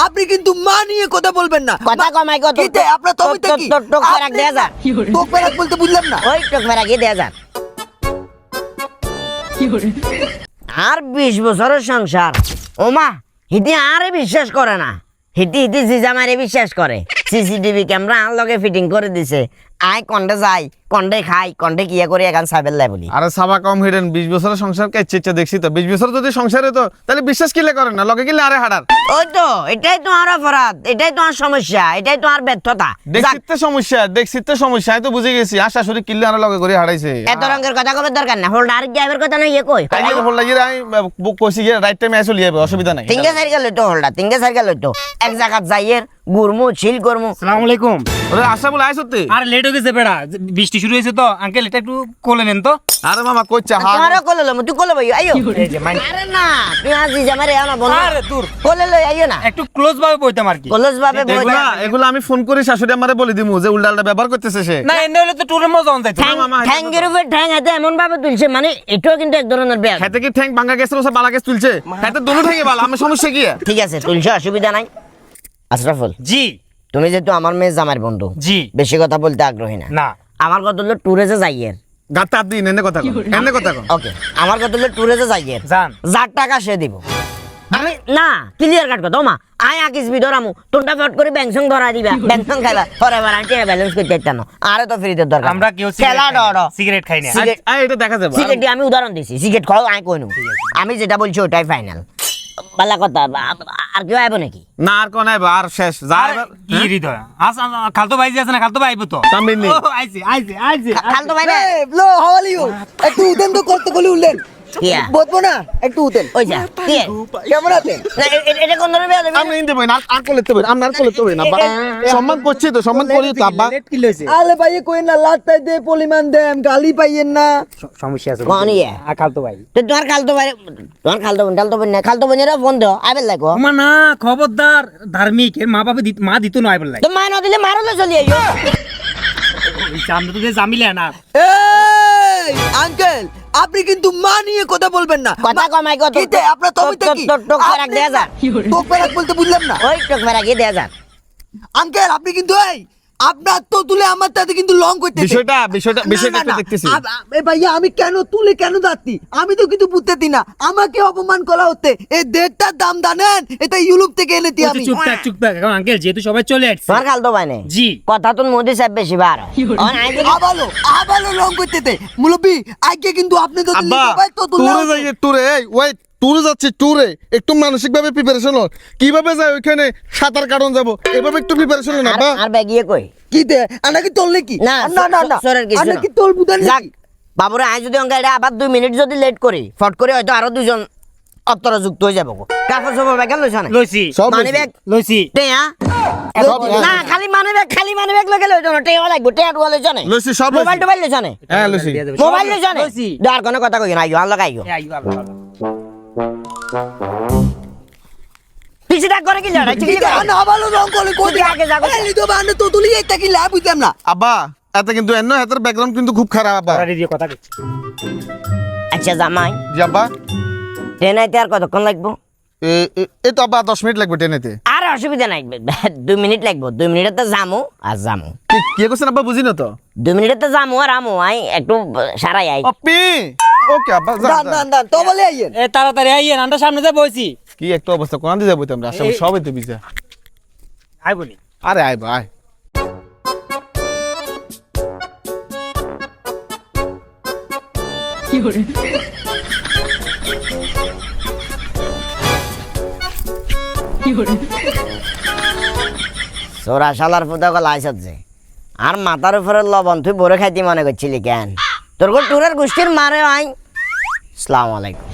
আপনি কিন্তু মা নিয়ে কথা বলবেন না। কথা কমাই কত কিতে আপনার তবিতে কি টোক ফেরাক দেয়া যা টোক ফেরাক বলতে বুঝলাম না। ওই টোক ফেরাক দেয়া যা আর 20 বছরের সংসার ওমা হিতি আরে বিশ্বাস করে না হিতি জিজামারে বিশ্বাস করে সিসিটিভি ক্যামেরা আর লগে ফিটিং করে দিছে আই কন্ডে যাই কন্ডে খাই কন্ডে কিয়া করে এখন সাবেল লাই বলি আরে সাবা কম হিডেন 20 বছরের সংসার কে ইচ্ছা দেখছি তো 20 বছর যদি সংসারে তো তাহলে বিশ্বাস কিলে করেন না লগে কিলে আরে হাড়ার ওই তো এটাই তো আর অপরাধ এটাই তো আর সমস্যা এটাই তো আর ব্যর্থতা দেখছিতে সমস্যা আমি তো বুঝে গেছি আর শাশুড়ি কিলে আরে লগে করে হারাইছে এত রঙের কথা কবে দরকার না হোল্ড আর গায়ের কথা না ইয়ে কই আই হল লাগি আমি বুক কইছি যে রাইট টাইমে আসলে যাবে অসুবিধা নাই তিনগে সাইড গেল তো হোল্ডা তিনগে সাইড গেল তো এক জায়গা যাইয়ের গুরমু ছিল করমু আসসালামু আলাইকুম। ওরে আশা বলে আইছতে আর লেট হয়ে গেছে বেড়া, বৃষ্টি শুরু হয়েছে তো আঙ্কেল এটা একটু কোলে নেন তো। আরে মামা কইছা তোমারও কোলে লম তুই কোলে বই আইও এই যে মাইন আরে না তুই আজ জামারে আনা বল আরে দূর কোলে লই আইও না একটু ক্লোজ ভাবে বইতাম আর কি। কলেজ ভাবে বই এগুলা আমি ফোন করে শাশুড়ি আমারে বলে দিমু যে উল্টালটা ব্যবহার করতেছে সে না এনে হলে তো টুরের মজা অন যাইতো। ঠ্যাঙ্গের উপর ঠ্যাং হাতে এমন ভাবে তুলছে মানে এটাও কিন্তু এক ধরনের ব্যাগ খেতে কি ঠ্যাং ভাঙা গেছে ওসব বালা গেছ তুলছে খেতে দুটো ঠ্যাঙ্গে বালা আমি সমস্যা কি ঠিক আছে তুলছে অসুবিধা নাই আশরাফুল জি তুমি যেহেতু আমার মেয়ে জামার বন্ধু জি বেশি কথা বলতে আগ্রহী না না আমার কথা হলো ট্যুরে যে যাইয়ের গাতা দিন এনে কথা কন এনে কথা কন ওকে আমার কথা হলো ট্যুরে যে যাইয়ের জান যার টাকা সে দিব আমি না ক্লিয়ার কাট কথা মা আয় আকিস বি ধরামু তোমরা ফট করে ব্যাংসং ধরা দিবা ব্যাংসং খাইবা পরে এবার আন্টি ব্যালেন্স করতে চাইতাম না আরে তো ফ্রিতে দরকার আমরা কেউ খেলা ডড় সিগারেট খাই না। সিগারেট আই এটা দেখা যাবে সিগারেট আমি উদাহরণ দিছি সিগারেট খাও আই কইনু আমি যেটা বলছি ওটাই ফাইনাল বালা কথা আর কেউ আইব নাকি না আর কোন আইবা আর শেষ যা এবার কি হৃদয় আস খালতো ভাই যে আছে না খালতো ভাই আইবো তো। তামিল নেই। ও, আইছে খাল তো বাইরে লো হাউ আর ইউ একটু উদেন তো করতে বলি উঠলেন কিয়া বলবো না একটু উদেন ওই যা কি কেমন আছেন? না এটা কোন ধরনের বিয়া দেবে আমি নিতে পারি না আর কোলে তো আমি আর কোলে তো না সম্মান করছি তো সম্মান করি তো আব্বা আলে ভাইয়ে কই না লাটটাই দে পলিমান দেম গালি পাইয়েন না। সমস্যা আছে কোন ইয়া আর খালতো ভাই তো তোমার খালতো বোন না খালতো বোনেরা ফোন দাও আইবেল লাগো ওমা না খবরদার ধার্মিক এর মা বাবা মা দিত না আইবল লাই তো মা না দিলে মারলে চলি আইও ওই সামনে তো যে জামিলে না এই আঙ্কেল আপনি কিন্তু মা নিয়ে কথা বলবেন না। কথা কমাই কত কিতে আপনার তবিতে কি টোক ফেরাক দেয়া যা টোক ফেরাক বলতে বুঝলাম না। ওই টোক ফেরাক দেয়া যা আঙ্কেল আপনি কিন্তু এই আপনার তো তুলে আমার তাতে কিন্তু লং করতে বিষয়টা একটু দেখতেছি ভাইয়া আমি কেন তুলে কেন যাচ্ছি আমি তো কিন্তু বুঝতেছি না আমাকে অপমান করা হচ্ছে এই দেড়টার দাম জানেন এটা ইউরোপ থেকে এনেছি আমি। চুপ থাক এখন আঙ্কেল যেহেতু সবাই চলে আসছে তোমার খালতো বাইনে জি কথা তো মোদি সাহেব বেশি বার আবালো লং করতে মুলবি আজকে কিন্তু আপনি তো আব্বা দিল্লি তো টুরে যাই টুরে এই ওই টুরে যাচ্ছে টুরে একটু মানসিক ভাবে প্রিপারেশন হল কিভাবে যায় ওইখানে সাঁতার কাটন যাব এভাবে একটু প্রিপারেশন না আব্বা আর ব্যাগিয়ে কই কি দে আনা কি তোল নাকি না না না না সরের কিছু আনা না। কি তোল বুদান যাক বাবুরা আজ যদি অঙ্কা এটা আবার 2 মিনিট যদি লেট করি ফট করে হয়তো আরো দুজন অত্তর যুক্ত হয়ে যাবো কাপড় সব ব্যাগ লইছ না লইছি সব মানি ব্যাগ লইছি টেয়া না খালি মানি ব্যাগ লগে লইছ না টেয়া লাগবে টেয়া ডুয়া লইছ না লইছি সব মোবাইল টোবাইল লইছ না হ্যাঁ লইছি মোবাইল লইছ না লইছি। আর কোনো কথা কই না আইও আল্লাহ আইও পিছে ডাক করে কি লড়াই কি দে আনা আবালো লং করে কই তুই আগে যাবো। এই তো বানে তো তুলি একটা কি লাভ বুঝলাম না। আব্বা এত কিন্তু এন্ন এতের ব্যাকগ্রাউন্ড কিন্তু খুব খারাপ আব্বা দিয়ে কথা কইছি আচ্ছা জামাই জি আব্বা ট্রেন আইতে আর কতক্ষণ লাগবো এই তো আব্বা 10 মিনিট লাগবে ট্রেনেতে আর অসুবিধা নাই 2 মিনিট লাগবো 2 মিনিটে তো যামু আর যামু কি করছেন আব্বা বুঝি না তো 2 মিনিটে তো যামু আর আমু আই একটু সারাই আই অপি ওকে আব্বা যা দান দান দান তো বলে আইয়েন এ তাড়াতাড়ি আইয়েন আমরা সামনে যা বইছি কি একটা অবস্থা কোন দিয়ে যাবো আমরা আসলে সবই তো বিজা আইবনি আরে আইবা আয় সোরা শালার ফুটা গলা আইসছে আর মাথার উপরে লবণ তুই বড় খাইতি মনে করছিলি কেন তোর কোন টুরের গোষ্ঠীর মারে আই আসসালামু আলাইকুম